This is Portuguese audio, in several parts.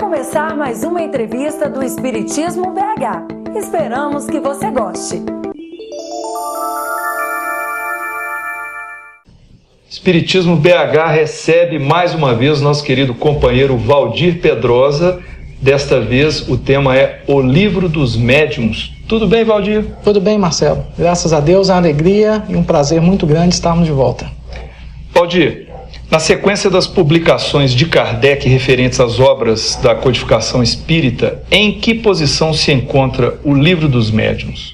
começar mais uma entrevista do Espiritismo BH. Esperamos que você goste. Espiritismo BH recebe mais uma vez nosso querido companheiro Valdir Pedrosa. Desta vez o tema é O Livro dos Médiuns. Tudo bem, Valdir? Tudo bem, Marcelo. Graças a Deus, é uma alegria e um prazer muito grande estarmos de volta. Valdir, na sequência das publicações de Kardec referentes às obras da codificação espírita, em que posição se encontra o Livro dos Médiuns?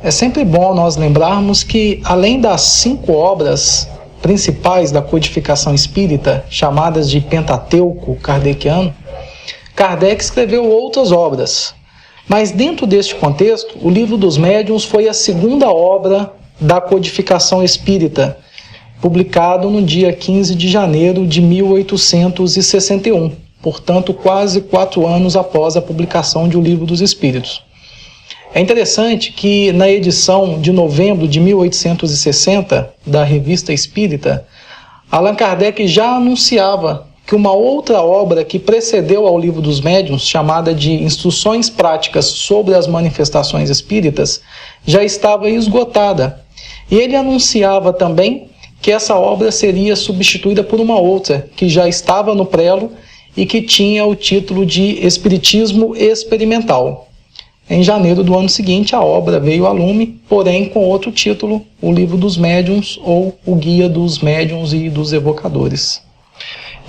É sempre bom nós lembrarmos que, além das 5 obras principais da codificação espírita, chamadas de Pentateuco kardeciano, Kardec escreveu outras obras. Mas dentro deste contexto, o Livro dos Médiuns foi a segunda obra da codificação espírita, publicado no dia 15 de janeiro de 1861, portanto quase 4 anos após a publicação de O Livro dos Espíritos. É interessante que na edição de novembro de 1860 da Revista Espírita, Allan Kardec já anunciava que uma outra obra que precedeu ao Livro dos Médiuns, chamada de Instruções Práticas sobre as Manifestações Espíritas, já estava esgotada. E ele anunciava também que essa obra seria substituída por uma outra, que já estava no prelo e que tinha o título de Espiritismo Experimental. Em janeiro do ano seguinte, a obra veio a lume, porém com outro título, O Livro dos Médiuns ou O Guia dos Médiuns e dos Evocadores.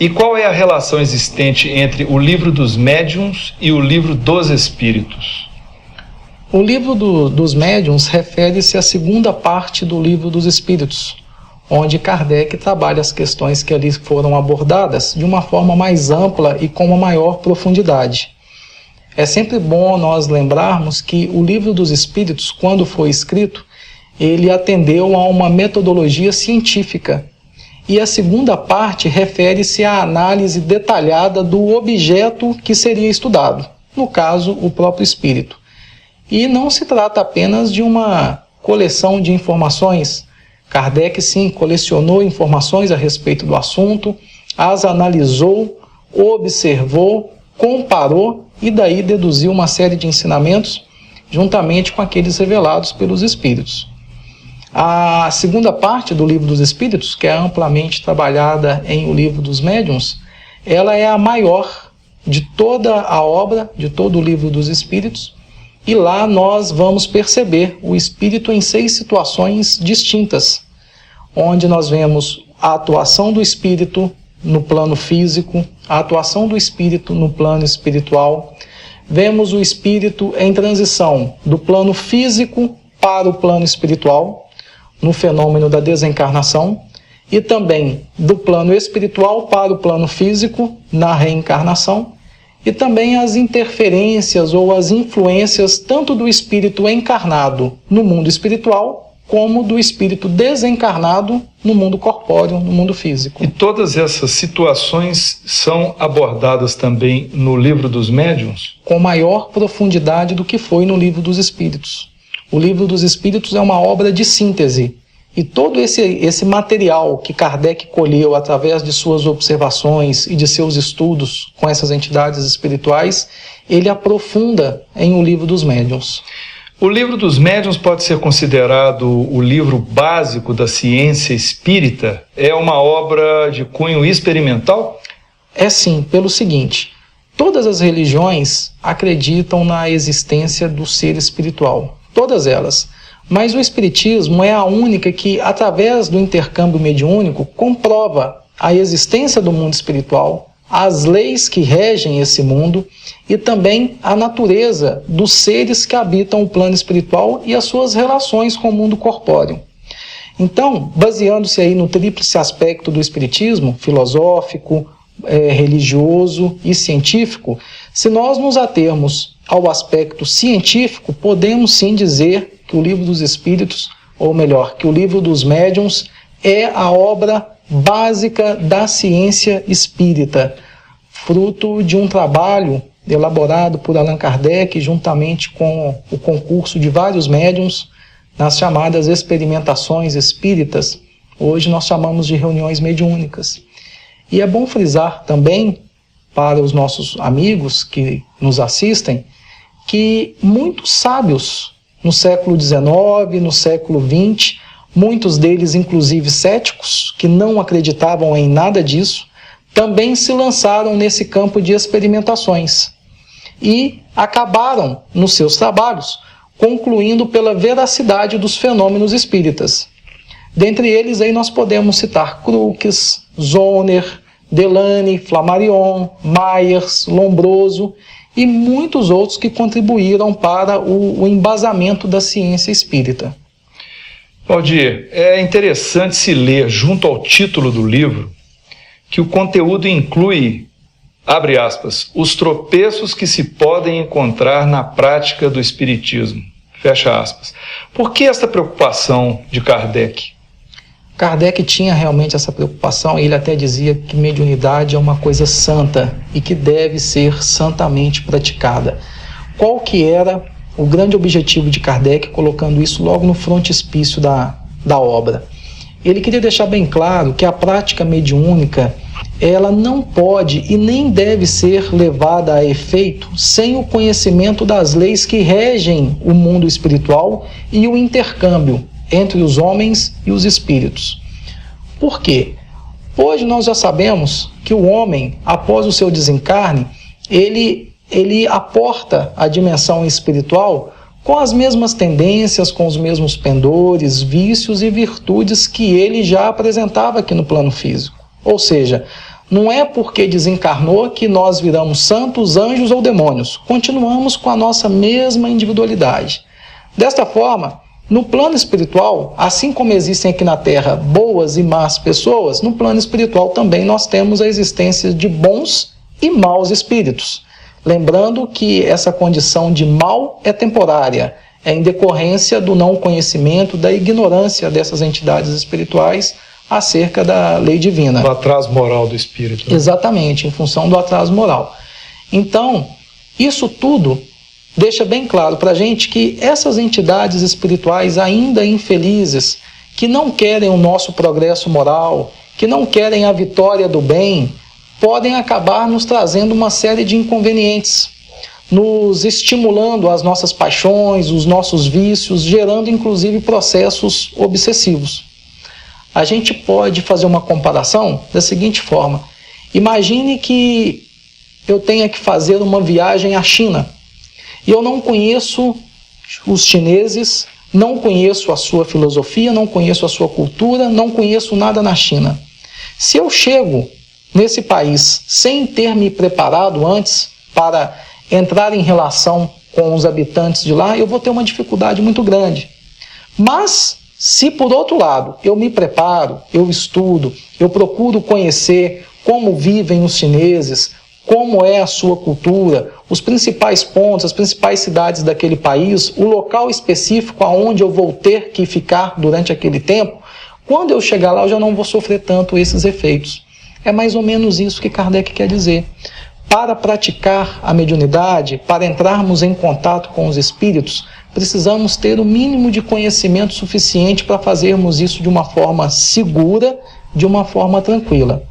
E qual é a relação existente entre o Livro dos Médiuns e o Livro dos Espíritos? O Livro dos Médiuns refere-se à segunda parte do Livro dos Espíritos, onde Kardec trabalha as questões que ali foram abordadas de uma forma mais ampla e com uma maior profundidade. É sempre bom nós lembrarmos que o Livro dos Espíritos, quando foi escrito, ele atendeu a uma metodologia científica. E a segunda parte refere-se à análise detalhada do objeto que seria estudado, no caso, o próprio espírito. E não se trata apenas de uma coleção de informações. Kardec, sim, colecionou informações a respeito do assunto, as analisou, observou, comparou e daí deduziu uma série de ensinamentos juntamente com aqueles revelados pelos Espíritos. A segunda parte do Livro dos Espíritos, que é amplamente trabalhada em O Livro dos Médiuns, ela é a maior de toda a obra, de todo o Livro dos Espíritos, e lá nós vamos perceber o Espírito em 6 situações distintas, onde nós vemos a atuação do Espírito no plano físico, a atuação do Espírito no plano espiritual. Vemos o Espírito em transição do plano físico para o plano espiritual, no fenômeno da desencarnação, e também do plano espiritual para o plano físico, na reencarnação, e também as interferências ou as influências tanto do espírito encarnado no mundo espiritual, como do espírito desencarnado no mundo corpóreo, no mundo físico. E todas essas situações são abordadas também no Livro dos Médiuns? Com maior profundidade do que foi no Livro dos Espíritos. O Livro dos Espíritos é uma obra de síntese. E todo esse material que Kardec colheu através de suas observações e de seus estudos com essas entidades espirituais, ele aprofunda em O Livro dos Médiuns. O Livro dos Médiuns pode ser considerado o livro básico da ciência espírita? É uma obra de cunho experimental? É sim, pelo seguinte: todas as religiões acreditam na existência do ser espiritual, todas elas. Mas o Espiritismo é a única que, através do intercâmbio mediúnico, comprova a existência do mundo espiritual, as leis que regem esse mundo e também a natureza dos seres que habitam o plano espiritual e as suas relações com o mundo corpóreo. Então, baseando-se aí no tríplice aspecto do Espiritismo, filosófico, religioso e científico, se nós nos atermos ao aspecto científico, podemos sim dizer que o Livro dos Espíritos, ou melhor, que o Livro dos Médiuns é a obra básica da ciência espírita, fruto de um trabalho elaborado por Allan Kardec juntamente com o concurso de vários médiuns nas chamadas experimentações espíritas. Hoje nós chamamos de reuniões mediúnicas. E é bom frisar também para os nossos amigos que nos assistem que muitos sábios no século XIX, no século XX, muitos deles inclusive céticos, que não acreditavam em nada disso, também se lançaram nesse campo de experimentações e acabaram nos seus trabalhos concluindo pela veracidade dos fenômenos espíritas. Dentre eles aí nós podemos citar Crookes, Zohner, Delany, Flammarion, Myers, Lombroso e muitos outros que contribuíram para o embasamento da ciência espírita. Valdir, é interessante se ler junto ao título do livro que o conteúdo inclui, abre aspas, os tropeços que se podem encontrar na prática do espiritismo, fecha aspas. Por que esta preocupação de Kardec? Kardec tinha realmente essa preocupação, e ele até dizia que mediunidade é uma coisa santa e que deve ser santamente praticada. Qual que era o grande objetivo de Kardec, colocando isso logo no frontispício da obra? Ele queria deixar bem claro que a prática mediúnica, ela não pode e nem deve ser levada a efeito sem o conhecimento das leis que regem o mundo espiritual e o intercâmbio entre os homens e os espíritos. Por quê? Hoje nós já sabemos que o homem, após o seu desencarne, ele aporta a dimensão espiritual com as mesmas tendências, com os mesmos pendores, vícios e virtudes que ele já apresentava aqui no plano físico. Ou seja, não é porque desencarnou que nós viramos santos, anjos ou demônios. Continuamos com a nossa mesma individualidade. Desta forma, no plano espiritual, assim como existem aqui na Terra boas e más pessoas, no plano espiritual também nós temos a existência de bons e maus espíritos. Lembrando que essa condição de mal é temporária, é em decorrência do não conhecimento, da ignorância dessas entidades espirituais acerca da lei divina. Do atraso moral do espírito. Né? Exatamente, em função do atraso moral. Então, isso tudo deixa bem claro para a gente que essas entidades espirituais ainda infelizes, que não querem o nosso progresso moral, que não querem a vitória do bem, podem acabar nos trazendo uma série de inconvenientes, nos estimulando as nossas paixões, os nossos vícios, gerando inclusive processos obsessivos. A gente pode fazer uma comparação da seguinte forma: imagine que eu tenha que fazer uma viagem à China e eu não conheço os chineses, não conheço a sua filosofia, não conheço a sua cultura, não conheço nada na China. Se eu chego nesse país sem ter me preparado antes para entrar em relação com os habitantes de lá, eu vou ter uma dificuldade muito grande. Mas, se por outro lado eu me preparo, eu estudo, eu procuro conhecer como vivem os chineses, como é a sua cultura, os principais pontos, as principais cidades daquele país, o local específico aonde eu vou ter que ficar durante aquele tempo, quando eu chegar lá eu já não vou sofrer tanto esses efeitos. É mais ou menos isso que Kardec quer dizer. Para praticar a mediunidade, para entrarmos em contato com os espíritos, precisamos ter o mínimo de conhecimento suficiente para fazermos isso de uma forma segura, de uma forma tranquila.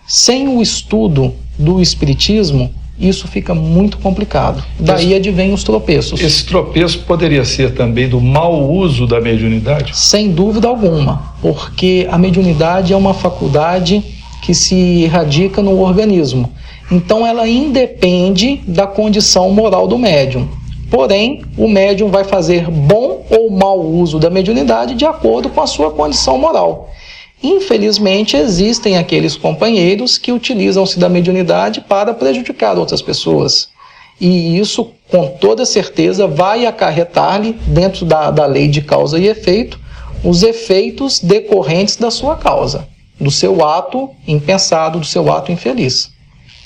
Sem o estudo do espiritismo, isso fica muito complicado. Daí advém os tropeços. Esse tropeço poderia ser também do mau uso da mediunidade? Sem dúvida alguma, porque a mediunidade é uma faculdade que se irradica no organismo. Então ela independe da condição moral do médium. Porém, o médium vai fazer bom ou mau uso da mediunidade de acordo com a sua condição moral. Infelizmente, existem aqueles companheiros que utilizam-se da mediunidade para prejudicar outras pessoas. E isso, com toda certeza, vai acarretar-lhe, dentro da lei de causa e efeito, os efeitos decorrentes da sua causa, do seu ato impensado, do seu ato infeliz.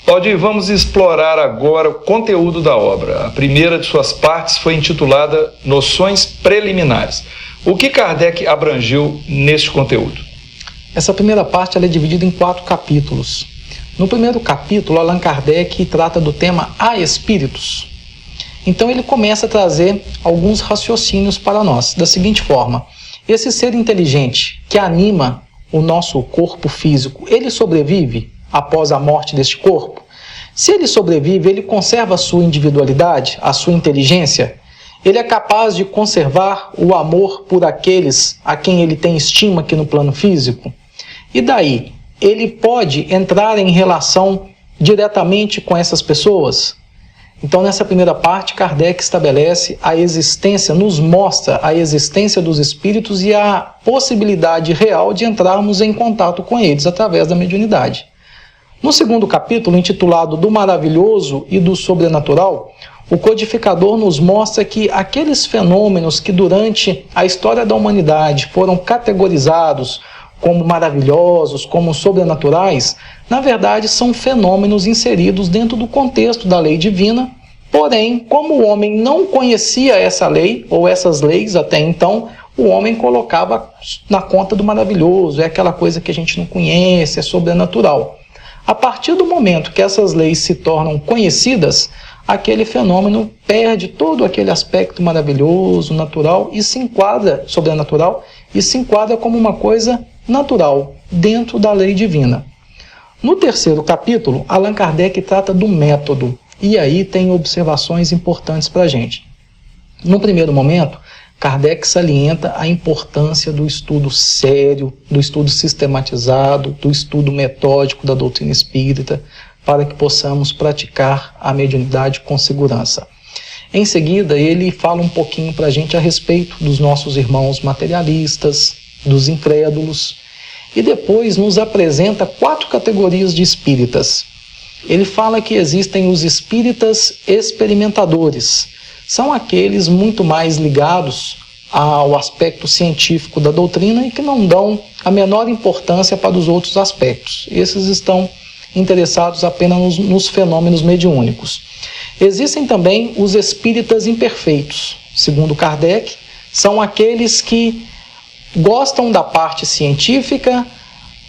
Valdir, vamos explorar agora o conteúdo da obra. A primeira de suas partes foi intitulada Noções Preliminares. O que Kardec abrangeu neste conteúdo? Essa primeira parte ela é dividida em 4 capítulos. No primeiro capítulo, Allan Kardec trata do tema Há Espíritos. Então ele começa a trazer alguns raciocínios para nós, da seguinte forma: esse ser inteligente que anima o nosso corpo físico, ele sobrevive após a morte deste corpo? Se ele sobrevive, ele conserva a sua individualidade, a sua inteligência? Ele é capaz de conservar o amor por aqueles a quem ele tem estima aqui no plano físico? E daí? Ele pode entrar em relação diretamente com essas pessoas? Então, nessa primeira parte, Kardec estabelece a existência, nos mostra a existência dos espíritos e a possibilidade real de entrarmos em contato com eles através da mediunidade. No segundo capítulo, intitulado Do Maravilhoso e do Sobrenatural, o codificador nos mostra que aqueles fenômenos que durante a história da humanidade foram categorizados como maravilhosos, como sobrenaturais, na verdade são fenômenos inseridos dentro do contexto da lei divina. Porém, como o homem não conhecia essa lei, ou essas leis até então, o homem colocava na conta do maravilhoso, é aquela coisa que a gente não conhece, é sobrenatural. A partir do momento que essas leis se tornam conhecidas, aquele fenômeno perde todo aquele aspecto maravilhoso, natural, e se enquadra, sobrenatural, e se enquadra como uma coisa natural, dentro da lei divina. No terceiro capítulo, Allan Kardec trata do método, e aí tem observações importantes para a gente. No primeiro momento, Kardec salienta a importância do estudo sério, do estudo sistematizado, do estudo metódico da doutrina espírita, para que possamos praticar a mediunidade com segurança. Em seguida, ele fala um pouquinho para a gente a respeito dos nossos irmãos materialistas, dos incrédulos, e depois nos apresenta 4 categorias de espíritas. Ele fala que existem os espíritas experimentadores. São aqueles muito mais ligados ao aspecto científico da doutrina e que não dão a menor importância para os outros aspectos. Esses estão interessados apenas nos fenômenos mediúnicos. Existem também os espíritas imperfeitos. Segundo Kardec, são aqueles que gostam da parte científica,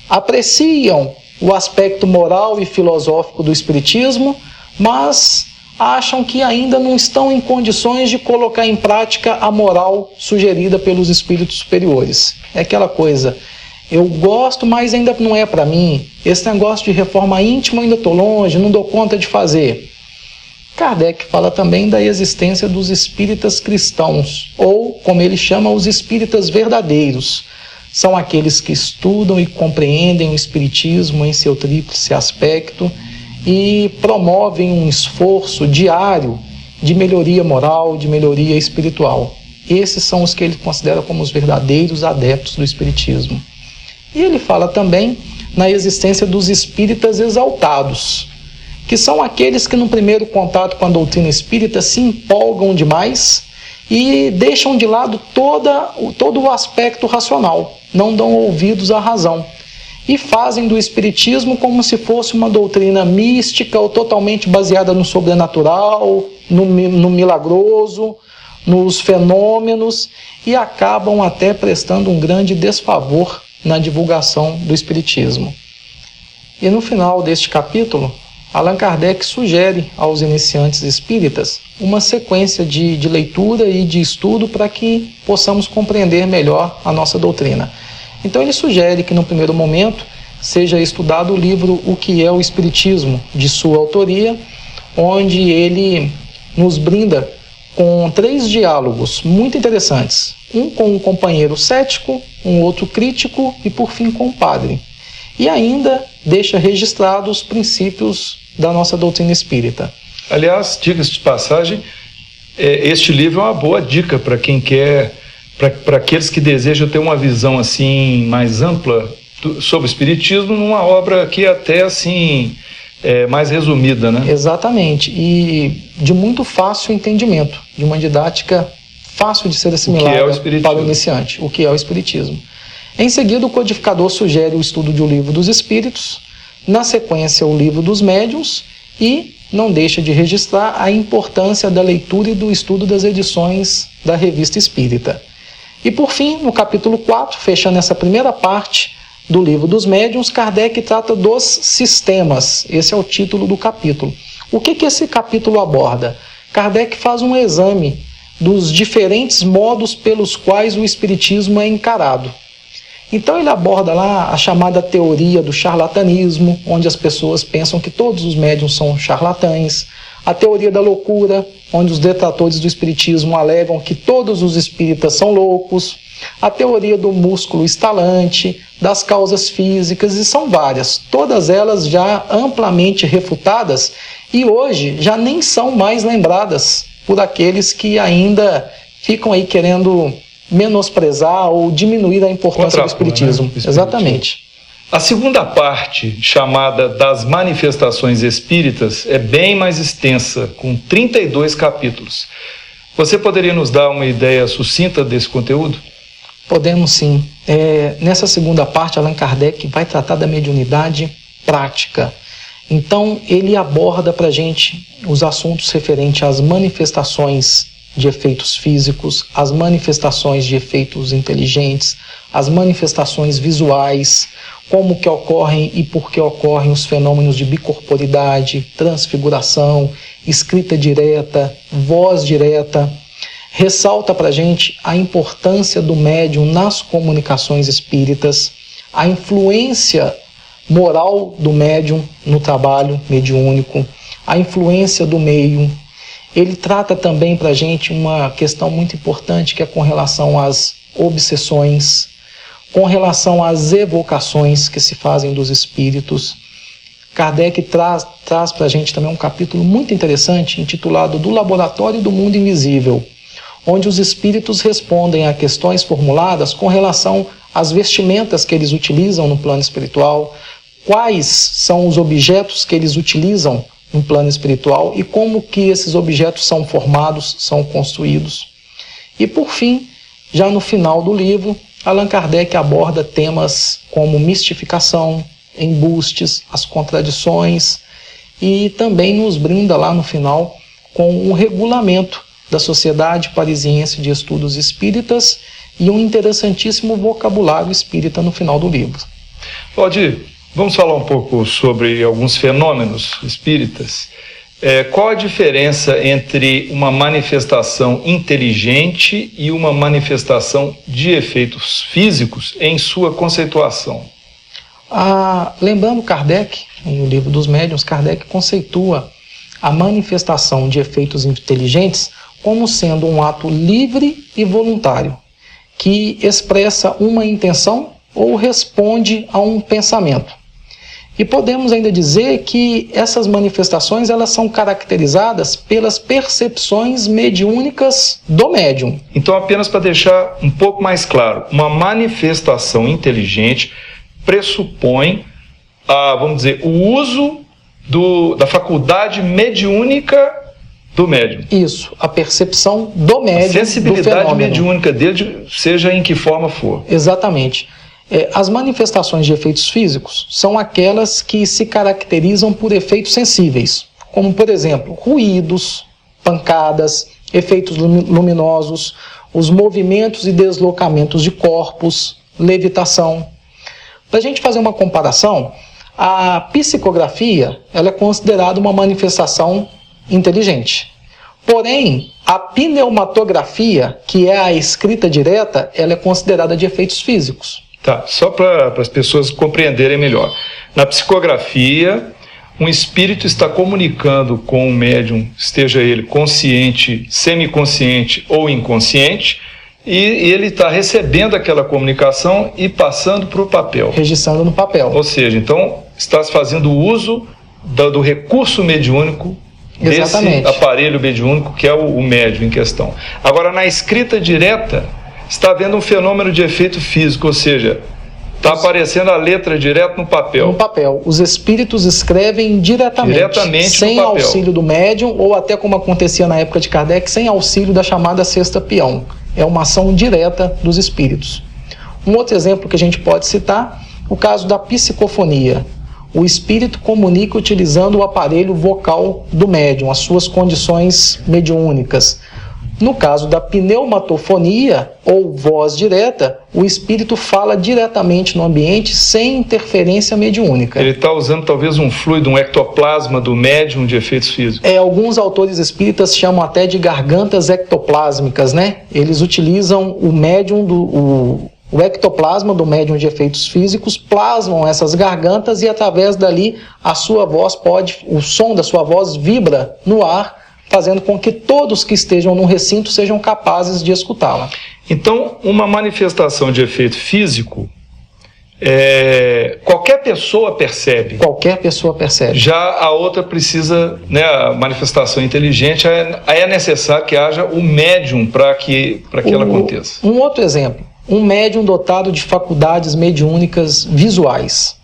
apreciam o aspecto moral e filosófico do espiritismo, mas acham que ainda não estão em condições de colocar em prática a moral sugerida pelos espíritos superiores. É aquela coisa, eu gosto, mas ainda não é para mim. Esse negócio de reforma íntima eu ainda estou longe, não dou conta de fazer. Kardec fala também da existência dos espíritas cristãos, ou, como ele chama, os espíritas verdadeiros. São aqueles que estudam e compreendem o espiritismo em seu tríplice aspecto e promovem um esforço diário de melhoria moral, de melhoria espiritual. Esses são os que ele considera como os verdadeiros adeptos do espiritismo. E ele fala também na existência dos espíritas exaltados, que são aqueles que no primeiro contato com a doutrina espírita se empolgam demais e deixam de lado todo o aspecto racional, não dão ouvidos à razão e fazem do espiritismo como se fosse uma doutrina mística ou totalmente baseada no sobrenatural, no milagroso, nos fenômenos, e acabam até prestando um grande desfavor na divulgação do espiritismo. E no final deste capítulo, Allan Kardec sugere aos iniciantes espíritas uma sequência de leitura e de estudo para que possamos compreender melhor a nossa doutrina. Então ele sugere que no primeiro momento seja estudado o livro O que é o Espiritismo, de sua autoria, onde ele nos brinda com 3 diálogos muito interessantes. Um com um companheiro cético, um outro crítico e por fim com o padre. E ainda deixa registrados os princípios da nossa doutrina espírita. Aliás, diga-se de passagem, este livro é uma boa dica para quem quer, para aqueles que desejam ter uma visão assim mais ampla sobre o espiritismo, numa obra que é até assim mais resumida, né? Exatamente, e de muito fácil entendimento, de uma didática fácil de ser assimilada para o iniciante, o que é o espiritismo. Em seguida, o codificador sugere o estudo de O Livro dos Espíritos, na sequência, O Livro dos Médiuns, e não deixa de registrar a importância da leitura e do estudo das edições da Revista Espírita. E por fim, no capítulo 4, fechando essa primeira parte do Livro dos Médiuns, Kardec trata dos sistemas. Esse é o título do capítulo. O que esse capítulo aborda? Kardec faz um exame dos diferentes modos pelos quais o espiritismo é encarado. Então ele aborda lá a chamada teoria do charlatanismo, onde as pessoas pensam que todos os médiuns são charlatães. A teoria da loucura, onde os detratores do espiritismo alegam que todos os espíritas são loucos. A teoria do músculo estalante, das causas físicas, e são várias. Todas elas já amplamente refutadas e hoje já nem são mais lembradas por aqueles que ainda ficam aí querendo menosprezar ou diminuir a importância do espiritismo. Né? Exatamente. A segunda parte, chamada das manifestações espíritas, é bem mais extensa, com 32 capítulos. Você poderia nos dar uma ideia sucinta desse conteúdo? Podemos sim. Nessa segunda parte, Allan Kardec vai tratar da mediunidade prática. Então, ele aborda para a gente os assuntos referentes às manifestações de efeitos físicos, as manifestações de efeitos inteligentes, as manifestações visuais, como que ocorrem e por que ocorrem os fenômenos de bicorporidade, transfiguração, escrita direta, voz direta. Ressalta para a gente a importância do médium nas comunicações espíritas, a influência moral do médium no trabalho mediúnico, a influência do meio. Ele trata também para a gente uma questão muito importante, que é com relação às obsessões, com relação às evocações que se fazem dos espíritos. Kardec traz para a gente também um capítulo muito interessante, intitulado Do Laboratório do Mundo Invisível, onde os espíritos respondem a questões formuladas com relação às vestimentas que eles utilizam no plano espiritual, quais são os objetos que eles utilizam no plano espiritual e como que esses objetos são formados, são construídos. E por fim, já no final do livro, Allan Kardec aborda temas como mistificação, embustes, as contradições, e também nos brinda lá no final com um regulamento da Sociedade Parisiense de Estudos Espíritas e um interessantíssimo vocabulário espírita no final do livro. Valdir, vamos falar um pouco sobre alguns fenômenos espíritas. Qual a diferença entre uma manifestação inteligente e uma manifestação de efeitos físicos em sua conceituação? Lembrando Kardec, no livro dos médiuns, Kardec conceitua a manifestação de efeitos inteligentes como sendo um ato livre e voluntário, que expressa uma intenção ou responde a um pensamento. E podemos ainda dizer que essas manifestações elas são caracterizadas pelas percepções mediúnicas do médium. Então, apenas para deixar um pouco mais claro, uma manifestação inteligente pressupõe, vamos dizer, o uso da faculdade mediúnica do médium. Isso, a percepção do médium, a sensibilidade mediúnica dele, seja em que forma for. Exatamente. As manifestações de efeitos físicos são aquelas que se caracterizam por efeitos sensíveis, como, por exemplo, ruídos, pancadas, efeitos luminosos, os movimentos e deslocamentos de corpos, levitação. Para a gente fazer uma comparação, a psicografia ela é considerada uma manifestação inteligente. Porém, a pneumatografia, que é a escrita direta, ela é considerada de efeitos físicos. Tá, só para as pessoas compreenderem melhor. Na psicografia, um espírito está comunicando com um médium, esteja ele consciente, semiconsciente ou inconsciente, e ele está recebendo aquela comunicação e passando para o papel. Registrando no papel. Ou seja, então está se fazendo uso do recurso mediúnico, exatamente, desse aparelho mediúnico que é o médium em questão. Agora, na escrita direta, está havendo um fenômeno de efeito físico, ou seja, está aparecendo a letra direto no papel. No papel. Os espíritos escrevem diretamente sem no papel, auxílio do médium, ou até como acontecia na época de Kardec, sem auxílio da chamada sexta peão. É uma ação direta dos espíritos. Um outro exemplo que a gente pode citar, o caso da psicofonia. O espírito comunica utilizando o aparelho vocal do médium, as suas condições mediúnicas. No caso da pneumatofonia, ou voz direta, o espírito fala diretamente no ambiente sem interferência mediúnica. Ele está usando talvez um fluido, um ectoplasma do médium de efeitos físicos. Alguns autores espíritas chamam até de gargantas ectoplásmicas, né? Eles utilizam o médium, o O ectoplasma do médium de efeitos físicos plasmam essas gargantas e através dali a sua voz o som da sua voz vibra no ar, fazendo com que todos que estejam no recinto sejam capazes de escutá-la. Então, uma manifestação de efeito físico, qualquer pessoa percebe. Qualquer pessoa percebe. Já a outra precisa, né, a manifestação inteligente, aí é necessário que haja o médium para que ela aconteça. Um outro exemplo, um médium dotado de faculdades mediúnicas visuais.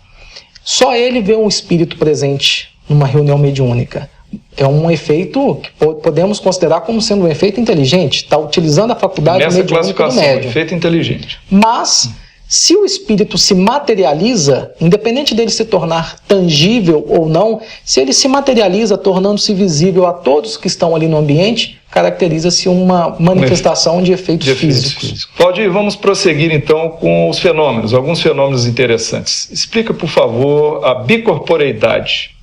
Só ele vê um espírito presente numa reunião mediúnica. É um efeito que podemos considerar como sendo um efeito inteligente, está utilizando a faculdade mediúnica do médium. Efeito inteligente. Mas, se o espírito se materializa, independente dele se tornar tangível ou não, se ele se materializa tornando-se visível a todos que estão ali no ambiente, caracteriza-se uma manifestação de efeitos físicos. Valdir, vamos prosseguir então com os fenômenos, alguns fenômenos interessantes. Explica, por favor, a bicorporeidade.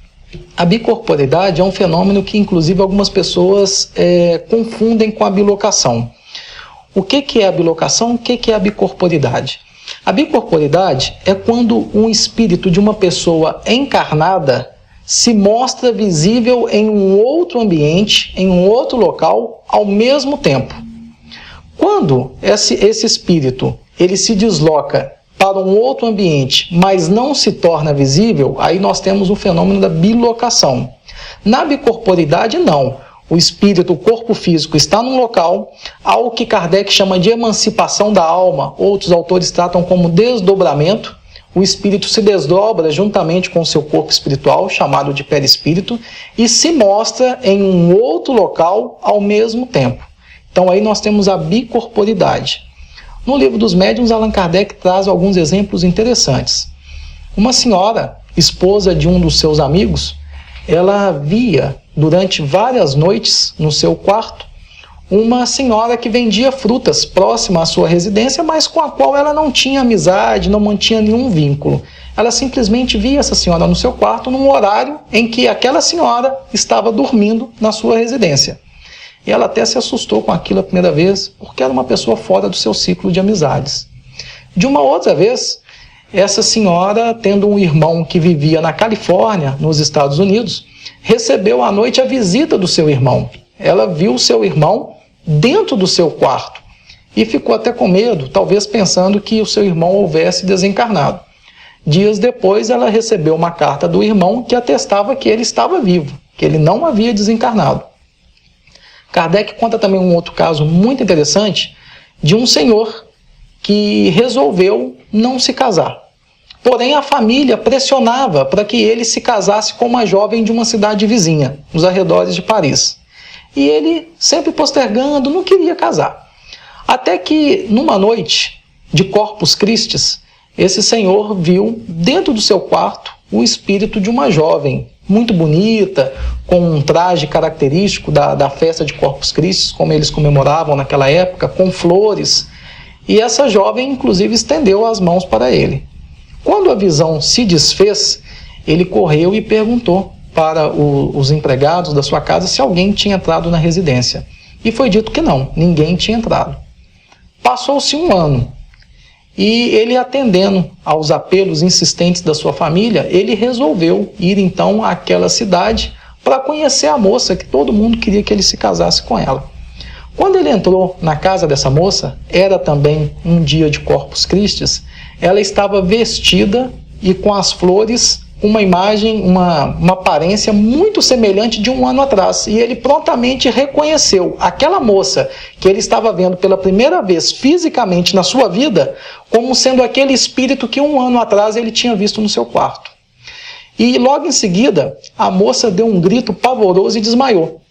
A bicorporeidade é um fenômeno que, inclusive, algumas pessoas confundem com a bilocação. O que é a bilocação? O que é a bicorporeidade? A bicorporeidade é quando um espírito de uma pessoa encarnada se mostra visível em um outro ambiente, em um outro local, ao mesmo tempo. Quando esse espírito ele se desloca para um outro ambiente, mas não se torna visível, aí nós temos o fenômeno da bilocação. Na bicorporeidade, não. O espírito, o corpo físico está num local, algo que Kardec chama de emancipação da alma, outros autores tratam como desdobramento. O espírito se desdobra juntamente com o seu corpo espiritual, chamado de perispírito, e se mostra em um outro local ao mesmo tempo. Então aí nós temos a bicorporeidade. No livro dos médiuns, Allan Kardec traz alguns exemplos interessantes. Uma senhora, esposa de um dos seus amigos, ela via durante várias noites no seu quarto uma senhora que vendia frutas próxima à sua residência, mas com a qual ela não tinha amizade, não mantinha nenhum vínculo. Ela simplesmente via essa senhora no seu quarto num horário em que aquela senhora estava dormindo na sua residência. E ela até se assustou com aquilo a primeira vez, porque era uma pessoa fora do seu ciclo de amizades. De uma outra vez, essa senhora, tendo um irmão que vivia na Califórnia, nos Estados Unidos, recebeu à noite a visita do seu irmão. Ela viu o seu irmão dentro do seu quarto e ficou até com medo, talvez pensando que o seu irmão houvesse desencarnado. Dias depois, ela recebeu uma carta do irmão que atestava que ele estava vivo, que ele não havia desencarnado. Kardec conta também um outro caso muito interessante de um senhor que resolveu não se casar. Porém, a família pressionava para que ele se casasse com uma jovem de uma cidade vizinha, nos arredores de Paris. E ele, sempre postergando, não queria casar. Até que, numa noite de Corpus Christi, esse senhor viu, dentro do seu quarto, o espírito de uma jovem muito bonita, com um traje característico da festa de Corpus Christi, como eles comemoravam naquela época, com flores. E essa jovem, inclusive, estendeu as mãos para ele. Quando a visão se desfez, ele correu e perguntou para os empregados da sua casa se alguém tinha entrado na residência. E foi dito que não, ninguém tinha entrado. Passou-se um ano. E ele, atendendo aos apelos insistentes da sua família, ele resolveu ir então àquela cidade para conhecer a moça, que todo mundo queria que ele se casasse com ela. Quando ele entrou na casa dessa moça, era também um dia de Corpus Christi, ela estava vestida e com as flores, uma imagem, uma aparência muito semelhante de um ano atrás. E ele prontamente reconheceu aquela moça que ele estava vendo pela primeira vez fisicamente na sua vida, como sendo aquele espírito que um ano atrás ele tinha visto no seu quarto. E logo em seguida, a moça deu um grito pavoroso e desmaiou.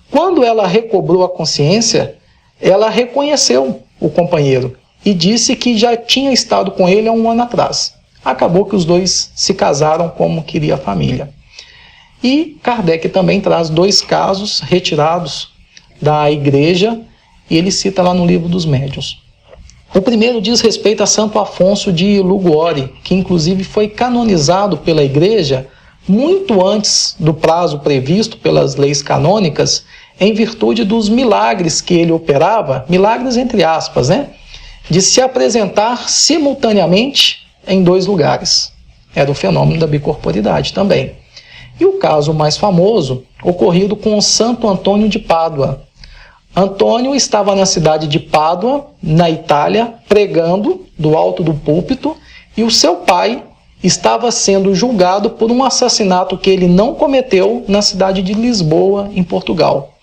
Quando ela recobrou a consciência, ela reconheceu o companheiro e disse que já tinha estado com ele há um ano atrás. Acabou que os dois se casaram como queria a família. E Kardec também traz dois casos retirados da igreja, e ele cita lá no livro dos médiuns. O primeiro diz respeito a Santo Afonso de Liguori, que inclusive foi canonizado pela igreja muito antes do prazo previsto pelas leis canônicas, em virtude dos milagres que ele operava, milagres entre aspas, né? de se apresentar simultaneamente em 2 lugares. Era o fenômeno da bicorporidade também. E o caso mais famoso, ocorrido com o Santo Antônio de Pádua. Antônio estava na cidade de Pádua, na Itália, pregando do alto do púlpito, e o seu pai estava sendo julgado por um assassinato que ele não cometeu na cidade de Lisboa, em Portugal.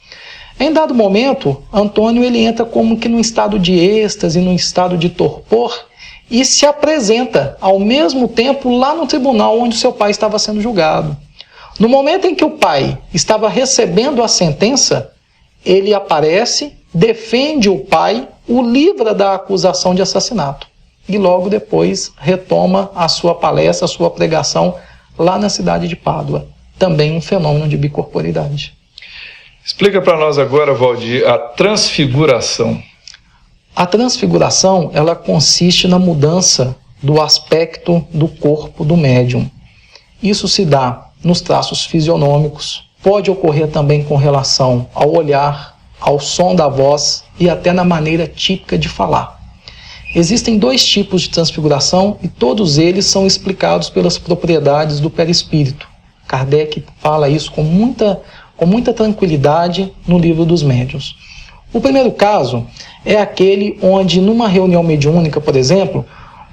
Em dado momento, Antônio ele entra como que num estado de êxtase, num estado de torpor, e se apresenta ao mesmo tempo lá no tribunal onde seu pai estava sendo julgado. No momento em que o pai estava recebendo a sentença, ele aparece, defende o pai, o livra da acusação de assassinato. E logo depois retoma a sua palestra, a sua pregação lá na cidade de Pádua. Também um fenômeno de bicorporidade. Explica para nós agora, Valdir, a transfiguração. A transfiguração, ela consiste na mudança do aspecto do corpo do médium. Isso se dá nos traços fisionômicos, pode ocorrer também com relação ao olhar, ao som da voz e até na maneira típica de falar. Existem 2 tipos de transfiguração e todos eles são explicados pelas propriedades do perispírito. Kardec fala isso com muita tranquilidade no Livro dos Médiuns. O primeiro caso é aquele onde, numa reunião mediúnica, por exemplo,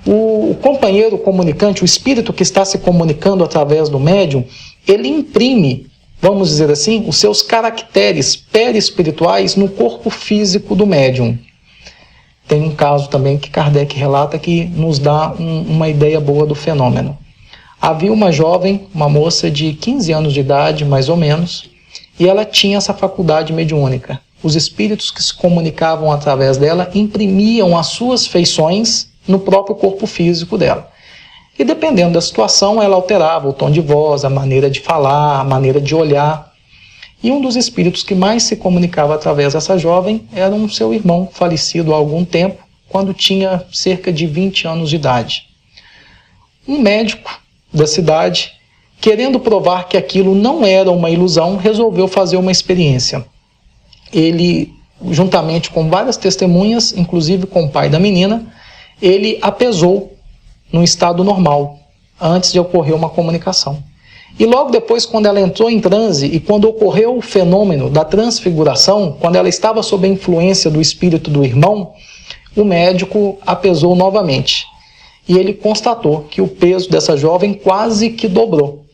o companheiro comunicante, o espírito que está se comunicando através do médium, ele imprime, vamos dizer assim, os seus caracteres perispirituais no corpo físico do médium. Tem um caso também que Kardec relata que nos dá uma ideia boa do fenômeno. Havia uma jovem, uma moça de 15 anos de idade, mais ou menos, e ela tinha essa faculdade mediúnica. Os espíritos que se comunicavam através dela imprimiam as suas feições no próprio corpo físico dela. E dependendo da situação, ela alterava o tom de voz, a maneira de falar, a maneira de olhar. E um dos espíritos que mais se comunicava através dessa jovem era um seu irmão, falecido há algum tempo, quando tinha cerca de 20 anos de idade. Um médico da cidade, querendo provar que aquilo não era uma ilusão, resolveu fazer uma experiência. Ele, juntamente com várias testemunhas, inclusive com o pai da menina, ele a pesou num estado normal, antes de ocorrer uma comunicação. E logo depois, quando ela entrou em transe e quando ocorreu o fenômeno da transfiguração, quando ela estava sob a influência do espírito do irmão, o médico a pesou novamente. E ele constatou que o peso dessa jovem quase que dobrou.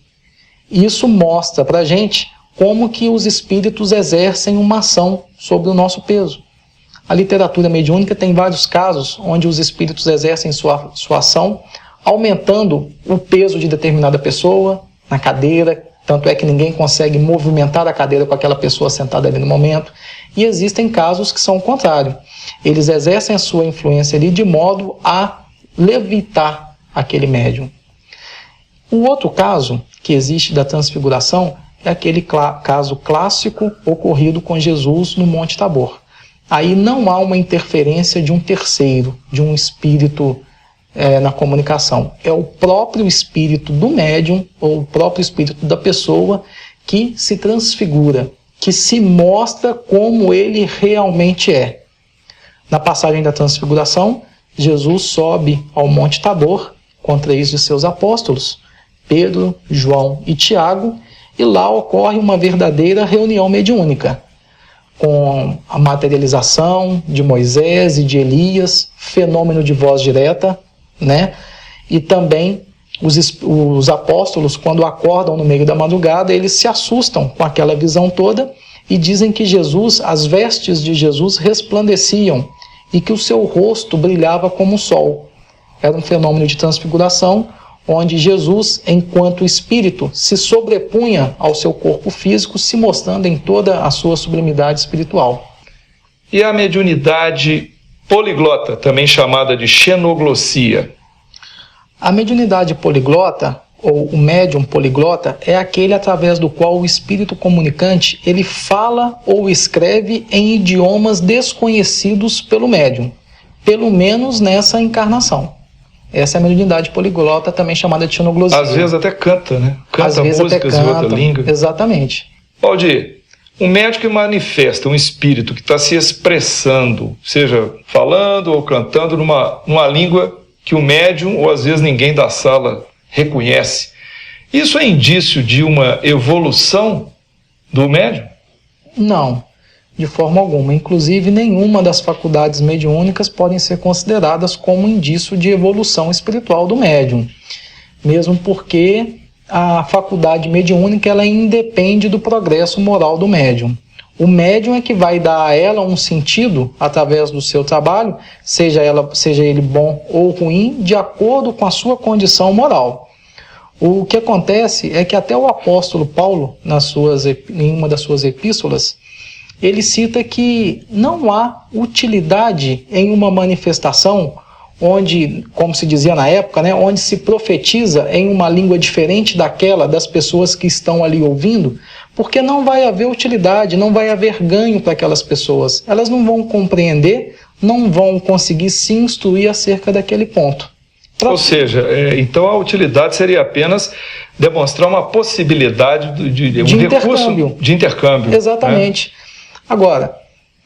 Isso mostra para a gente como que os espíritos exercem uma ação sobre o nosso peso. A literatura mediúnica tem vários casos onde os espíritos exercem sua ação, aumentando o peso de determinada pessoa na cadeira, tanto é que ninguém consegue movimentar a cadeira com aquela pessoa sentada ali no momento. E existem casos que são o contrário. Eles exercem a sua influência ali de modo a levitar aquele médium. O outro caso que existe da transfiguração é aquele caso clássico ocorrido com Jesus no Monte Tabor. Aí não há uma interferência de um terceiro, de um espírito na comunicação. É o próprio espírito do médium ou o próprio espírito da pessoa que se transfigura, que se mostra como ele realmente é. Na passagem da transfiguração, Jesus sobe ao Monte Tabor com 3 de seus apóstolos, Pedro, João e Tiago, e lá ocorre uma verdadeira reunião mediúnica, com a materialização de Moisés e de Elias, fenômeno de voz direta, né? E também os apóstolos, quando acordam no meio da madrugada, eles se assustam com aquela visão toda e dizem que Jesus, as vestes de Jesus resplandeciam e que o seu rosto brilhava como o sol. Era um fenômeno de transfiguração, onde Jesus, enquanto espírito, se sobrepunha ao seu corpo físico, se mostrando em toda a sua sublimidade espiritual. E a mediunidade poliglota, também chamada de xenoglossia? A mediunidade poliglota, ou o médium poliglota, é aquele através do qual o espírito comunicante ele fala ou escreve em idiomas desconhecidos pelo médium, pelo menos nessa encarnação. Essa é a mediunidade poliglota, também chamada de xenoglossia. Às vezes até canta, né? Canta músicas em outra língua. Exatamente. Valdir, Um médium que manifesta um espírito que está se expressando, seja falando ou cantando numa língua que o médium ou às vezes ninguém da sala reconhece, isso é indício de uma evolução do médium? Não, de forma alguma. Inclusive, nenhuma das faculdades mediúnicas podem ser consideradas como indício de evolução espiritual do médium, mesmo porque a faculdade mediúnica ela independe do progresso moral do médium. O médium é que vai dar a ela um sentido através do seu trabalho, seja ele bom ou ruim, de acordo com a sua condição moral. O que acontece é que até o apóstolo Paulo, em uma das suas epístolas, ele cita que não há utilidade em uma manifestação onde, como se dizia na época, né, onde se profetiza em uma língua diferente daquela das pessoas que estão ali ouvindo, porque não vai haver utilidade, não vai haver ganho para aquelas pessoas. Elas não vão compreender, não vão conseguir se instruir acerca daquele ponto. Ou seja, então a utilidade seria apenas demonstrar uma possibilidade de um recurso de intercâmbio. Exatamente. Né? Agora,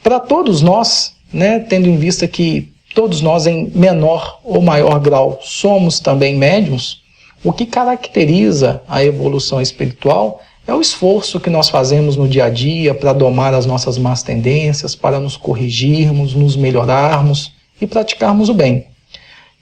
para todos nós, né, tendo em vista que todos nós, em menor ou maior grau, somos também médiuns, o que caracteriza a evolução espiritual é o esforço que nós fazemos no dia a dia para domar as nossas más tendências, para nos corrigirmos, nos melhorarmos e praticarmos o bem.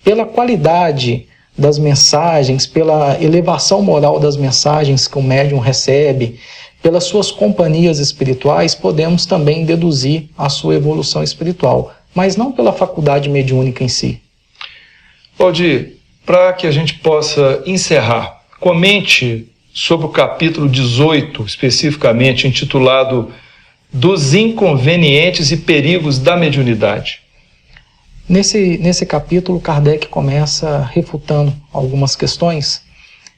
Pela qualidade das mensagens, pela elevação moral das mensagens que o médium recebe, pelas suas companhias espirituais, podemos também deduzir a sua evolução espiritual, mas não pela faculdade mediúnica em si. Valdir, para que a gente possa encerrar, comente sobre o capítulo 18, especificamente intitulado Dos Inconvenientes e Perigos da Mediunidade. Nesse capítulo, Kardec começa refutando algumas questões,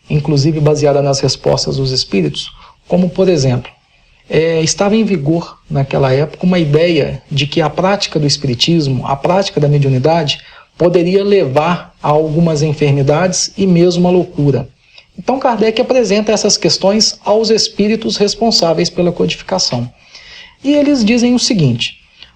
inclusive baseada nas respostas dos espíritos, como, por exemplo, estava em vigor naquela época uma ideia de que a prática do espiritismo, a prática da mediunidade, poderia levar a algumas enfermidades e mesmo a loucura. Então Kardec apresenta essas questões aos espíritos responsáveis pela codificação. E eles dizem o seguinte: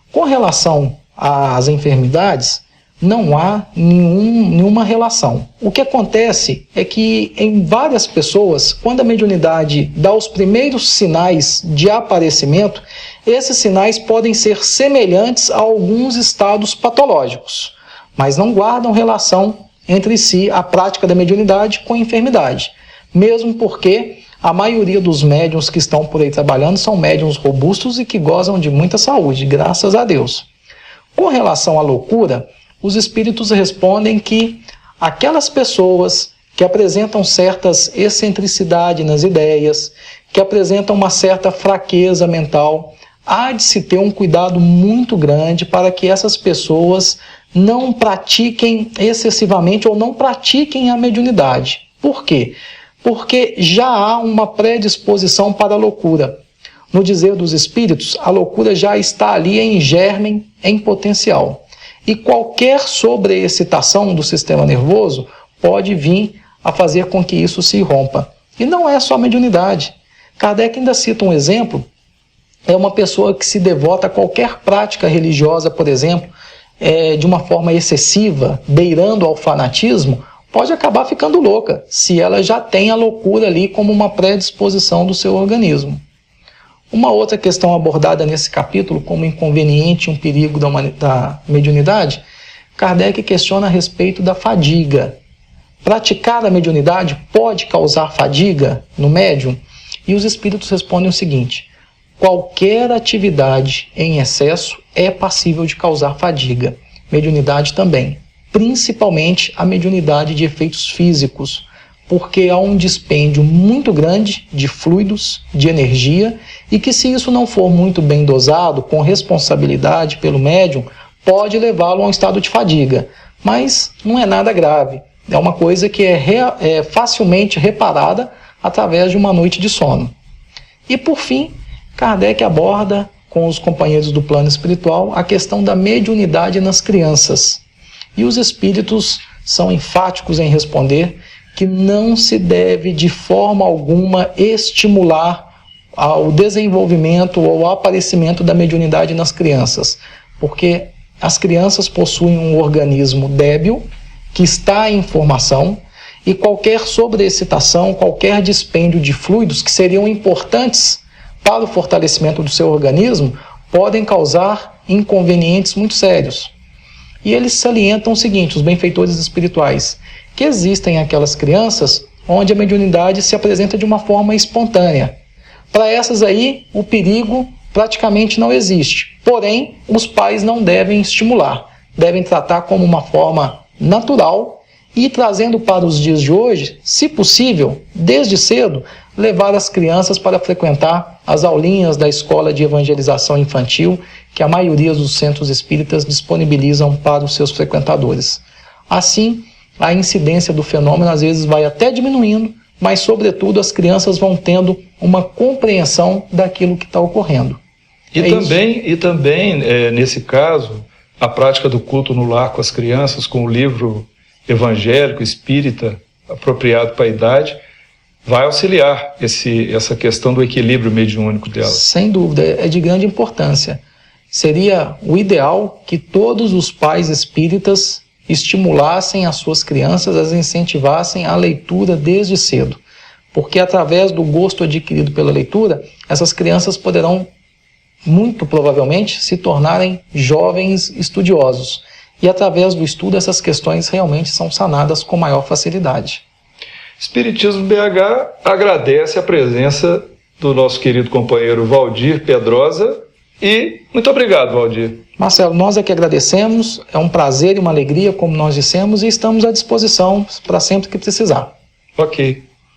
com relação às enfermidades, não há nenhuma relação. O que acontece é que em várias pessoas, quando a mediunidade dá os primeiros sinais de aparecimento, esses sinais podem ser semelhantes a alguns estados patológicos, mas não guardam relação entre si a prática da mediunidade com a enfermidade, mesmo porque a maioria dos médiuns que estão por aí trabalhando são médiuns robustos e que gozam de muita saúde, graças a Deus. Com relação à loucura, os espíritos respondem que aquelas pessoas que apresentam certas excentricidades nas ideias, que apresentam uma certa fraqueza mental, há de se ter um cuidado muito grande para que essas pessoas não pratiquem excessivamente ou não pratiquem a mediunidade. Por quê? Porque já há uma predisposição para a loucura. No dizer dos espíritos, a loucura já está ali em germe, em potencial. E qualquer sobreexcitação do sistema nervoso pode vir a fazer com que isso se rompa. E não é só a mediunidade. Kardec ainda cita um exemplo, é uma pessoa que se devota a qualquer prática religiosa, por exemplo, de uma forma excessiva, beirando ao fanatismo, pode acabar ficando louca, se ela já tem a loucura ali como uma predisposição do seu organismo. Uma outra questão abordada nesse capítulo como inconveniente e um perigo da mediunidade, Kardec questiona a respeito da fadiga. Praticar a mediunidade pode causar fadiga no médium? E os espíritos respondem o seguinte: qualquer atividade em excesso é passível de causar fadiga. Mediunidade também, principalmente a mediunidade de efeitos físicos, porque há um dispêndio muito grande de fluidos, de energia, e que se isso não for muito bem dosado, com responsabilidade pelo médium, pode levá-lo a um estado de fadiga. Mas não é nada grave, é uma coisa que é facilmente reparada através de uma noite de sono. E por fim, Kardec aborda com os companheiros do plano espiritual a questão da mediunidade nas crianças. E os espíritos são enfáticos em responder que não se deve de forma alguma estimular ao desenvolvimento ou ao aparecimento da mediunidade nas crianças, porque as crianças possuem um organismo débil que está em formação e qualquer sobreexcitação, qualquer dispêndio de fluidos que seriam importantes para o fortalecimento do seu organismo podem causar inconvenientes muito sérios. E eles salientam o seguinte, os benfeitores espirituais, que existem aquelas crianças onde a mediunidade se apresenta de uma forma espontânea. Para essas aí, o perigo praticamente não existe. Porém, os pais não devem estimular, devem tratar como uma forma natural e trazendo para os dias de hoje, se possível, desde cedo, levar as crianças para frequentar as aulinhas da escola de evangelização infantil que a maioria dos centros espíritas disponibilizam para os seus frequentadores. Assim, a incidência do fenômeno às vezes vai até diminuindo, mas, sobretudo, as crianças vão tendo uma compreensão daquilo que está ocorrendo. E também, nesse caso, a prática do culto no lar com as crianças, com o livro evangélico, espírita, apropriado para a idade, vai auxiliar essa questão do equilíbrio mediúnico dela. Sem dúvida, é de grande importância. Seria o ideal que todos os pais espíritas estimulassem as suas crianças, as incentivassem à leitura desde cedo, porque através do gosto adquirido pela leitura, essas crianças poderão, muito provavelmente, se tornarem jovens estudiosos. E através do estudo, essas questões realmente são sanadas com maior facilidade. Espiritismo BH agradece a presença do nosso querido companheiro Valdir Pedrosa e muito obrigado, Valdir. Marcelo, nós é que agradecemos, é um prazer e uma alegria, como nós dissemos, e estamos à disposição para sempre que precisar. Ok.